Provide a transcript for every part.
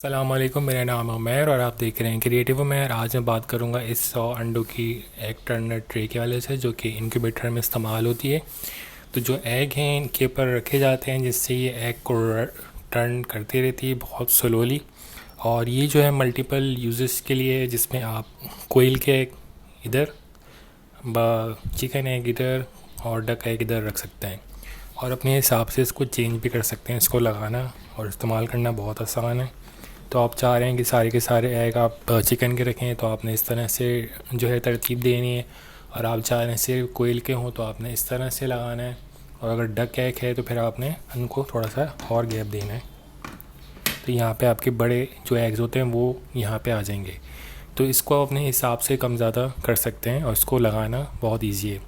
अस्सलाम वालेकुम, मेरा नाम उमैर और आप देख रहे हैं क्रिएटिव उमैर। आज मैं बात करूंगा इस 100 अंडों की एग टर्नर ट्रे के वाले से, जो कि इनक्यूबेटर में इस्तेमाल होती है। तो जो एग हैं इनके ऊपर रखे जाते हैं, जिससे ये एग को टर्न करती रहती है बहुत स्लोली। और ये जो है मल्टीपल यूजेस के लिए है, जिसमें आप कोयल के एग इधर, चिकन एग इधर और डक एग इधर रख सकते हैं, और अपने हिसाब से इसको चेंज भी कर सकते हैं। इसको लगाना और इस्तेमाल करना बहुत आसान है। तो आप चाह रहे हैं कि सारे के सारे एग आप चिकन के रखें, तो आपने इस तरह से जो है तरतीब देनी है। और आप चाह रहे हैं सिर्फ कोयल के हों, तो आपने इस तरह से लगाना है। और अगर डक एग है तो फिर आपने उनको थोड़ा सा और गैप देना है। तो यहाँ पे आपके बड़े जो एग्स होते हैं वो यहाँ पे आ जाएंगे। तो इसको अपने हिसाब से कम ज़्यादा कर सकते हैं, और इसको लगाना बहुत ईजी है।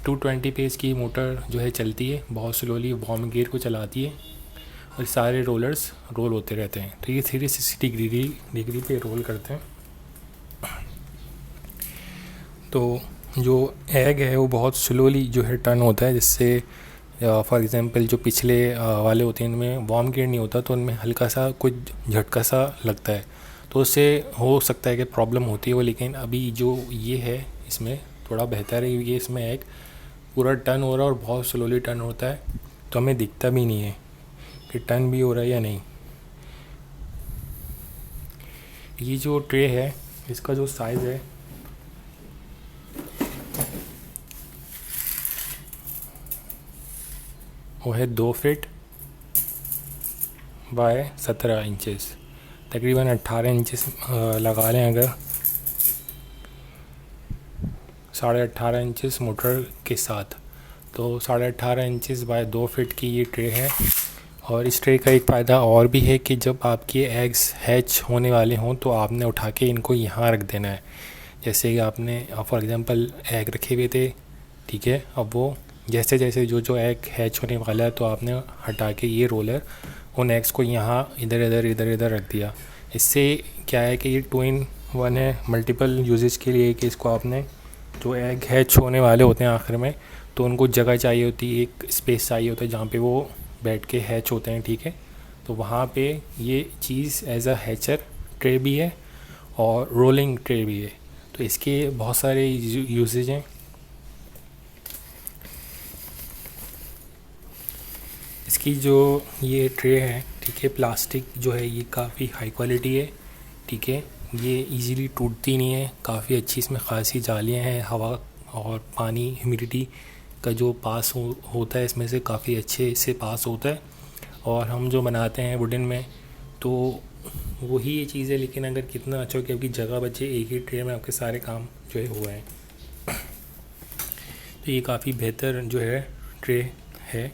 220 पेज की मोटर जो है चलती है, बहुत स्लोली वार्म गियर को चलाती है, और सारे रोलर्स रोल होते रहते हैं। तो ये 360 डिग्री पे रोल करते हैं। तो जो एग है वो बहुत स्लोली जो है टर्न होता है, जिससे फॉर एग्ज़ाम्पल जो पिछले वाले होते हैं इनमें वार्म गियर नहीं होता, तो उनमें हल्का सा कुछ झटका सा लगता है। तो उससे हो सकता है कि प्रॉब्लम होती है वो, लेकिन अभी जो ये है इसमें थोड़ा बेहतर है। ये इसमें एग पूरा टर्न हो रहा है और बहुत स्लोली टर्न होता है, तो हमें दिखता भी नहीं है कि टर्न भी हो रहा है या नहीं। ये जो ट्रे है इसका जो साइज़ है वो है 2 फीट बाय 17 इंचेस, तकरीबन 18 इंचेस लगा लें। अगर 18.5 इंचेस मोटर के साथ, तो 18.5 इंचेस बाय 2 फीट की ये ट्रे है। और इस ट्रे का एक फ़ायदा और भी है कि जब आपके एग्स हैच होने वाले हों तो आपने उठा के इनको यहाँ रख देना है। जैसे कि आपने फॉर एग्ज़ाम्पल एग रखे हुए थे, ठीक है, अब वो जैसे जैसे जो एग हैच होने वाला है, तो आपने हटा के ये रोलर उन एग्स को यहाँ इधर इधर इधर इधर रख दिया। इससे क्या है कि ये 2 in 1 है मल्टीपल यूजेस के लिए, कि इसको आपने जो एग हैच होने वाले होते हैं आखिर में, तो उनको जगह चाहिए होती है, एक स्पेस चाहिए होता है जहाँ पे वो बैठ के हैच होते हैं, ठीक है। तो वहाँ पे ये चीज़ एज अ हैचर ट्रे भी है और रोलिंग ट्रे भी है। तो इसके बहुत सारे यूजेज हैं। इसकी जो ये ट्रे है, ठीक है, प्लास्टिक जो है ये काफ़ी हाई क्वालिटी है, ठीक है। ये इजीली टूटती नहीं है, काफ़ी अच्छी इसमें खासी जालियाँ हैं। हवा और पानी ह्यूमिडिटी का जो पास होता है इसमें से काफ़ी अच्छे से पास होता है। और हम जो बनाते हैं वुडन में, तो वही ये चीज़ है। लेकिन अगर कितना अच्छा हो कि आपकी जगह बचे, एक ही ट्रे में आपके सारे काम जो है हुए हैं। तो ये काफ़ी बेहतर जो है ट्रे है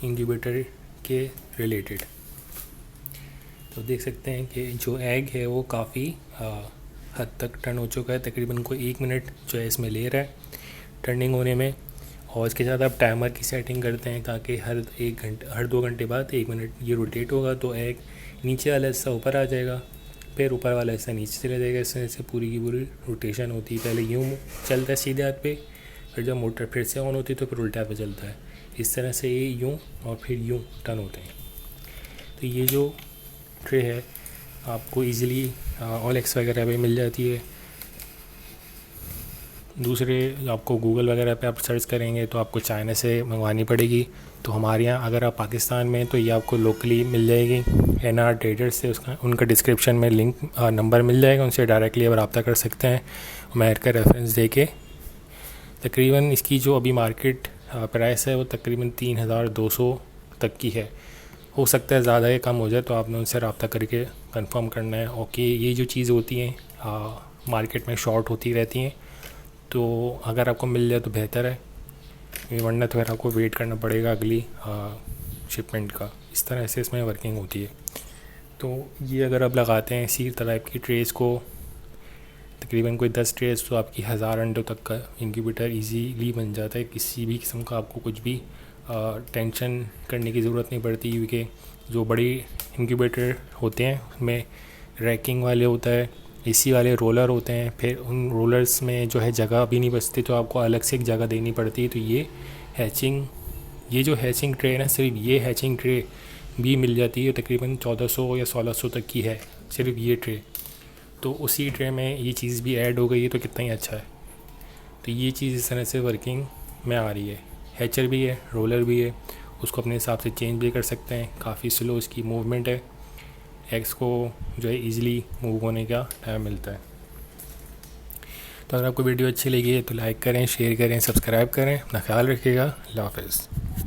इंक्यूबेटर के रिलेटेड। तो देख सकते हैं कि जो एग है वो काफ़ी हद तक टर्न हो चुका है। तकरीबन कोई 1 मिनट जो है इसमें ले रहा है टर्निंग होने में। और इसके साथ आप टाइमर की सेटिंग करते हैं, ताकि हर 2 घंटे बाद 1 मिनट ये रोटेट होगा, तो एग नीचे वाला हिस्सा ऊपर आ जाएगा, फिर ऊपर वाला हिस्सा नीचे चला जाएगा। इस तरह से पूरी की पूरी रोटेशन होती है। पहले यूँ चलता है सीधे हाथ पे, फिर जब मोटर फिर से ऑन होती है तो फिर उल्टा पे चलता है। इस तरह से ये यूँ और फिर यूँ टर्न होते हैं। तो ये जो ट्रे है आपको इजीली OLX वगैरह पे मिल जाती है। दूसरे आपको गूगल वगैरह पे आप सर्च करेंगे तो आपको चाइना से मंगवानी पड़ेगी। तो हमारे यहाँ अगर आप पाकिस्तान में हैं तो ये आपको लोकली मिल जाएगी NR ट्रेडर्स से। उसका उनका डिस्क्रिप्शन में लिंक नंबर मिल जाएगा, उनसे डायरेक्टली आप रब्ता कर सकते हैं उमैर का रेफरेंस दे के। तकरीबन इसकी जो अभी मार्केट प्राइस है वो तकरीबन 3200 तक की है। हो सकता है ज़्यादा या कम हो जाए, तो आपने उनसे रब्ता करके कंफर्म करना है। ओके, ये जो चीज़ होती हैं मार्केट में शॉर्ट होती रहती हैं, तो अगर आपको मिल जाए तो बेहतर है, वरना तो फिर आपको वेट करना पड़ेगा अगली शिपमेंट का। इस तरह से इसमें वर्किंग होती है। तो ये अगर आप लगाते हैं इसी टाइप की ट्रेस को, तकरीबन कोई 10 ट्रेस, तो आपकी 1000 अंडों तक का इंक्यूबेटर इजीली बन जाता है। किसी भी किस्म का आपको कुछ भी टेंशन करने की ज़रूरत नहीं पड़ती, क्योंकि जो बड़ी इंक्यूबेटर होते हैं उनमें रैकिंग वाले होता है, AC वाले रोलर होते हैं, फिर उन रोलर्स में जो है जगह भी नहीं बचती, तो आपको अलग से एक जगह देनी पड़ती है। तो ये जो हैचिंग ट्रे है ना, सिर्फ ये हैचिंग ट्रे भी मिल जाती है, तकरीबन 1400 या 1600 तक की है सिर्फ ये ट्रे। तो उसी ट्रे में ये चीज़ भी ऐड हो गई है तो कितना ही अच्छा है। तो ये चीज़ इस तरह से वर्किंग में आ रही है। हैचर भी है, रोलर भी है, उसको अपने हिसाब से चेंज भी कर सकते हैं। काफ़ी स्लो इसकी मूवमेंट है, एग्स को जो है ईज़िली मूव होने का टाइम मिलता है। तो अगर आपको वीडियो अच्छी लगी है तो लाइक करें, शेयर करें, सब्सक्राइब करें। अपना ख्याल रखिएगा। अल्लाह हाफ़िज़।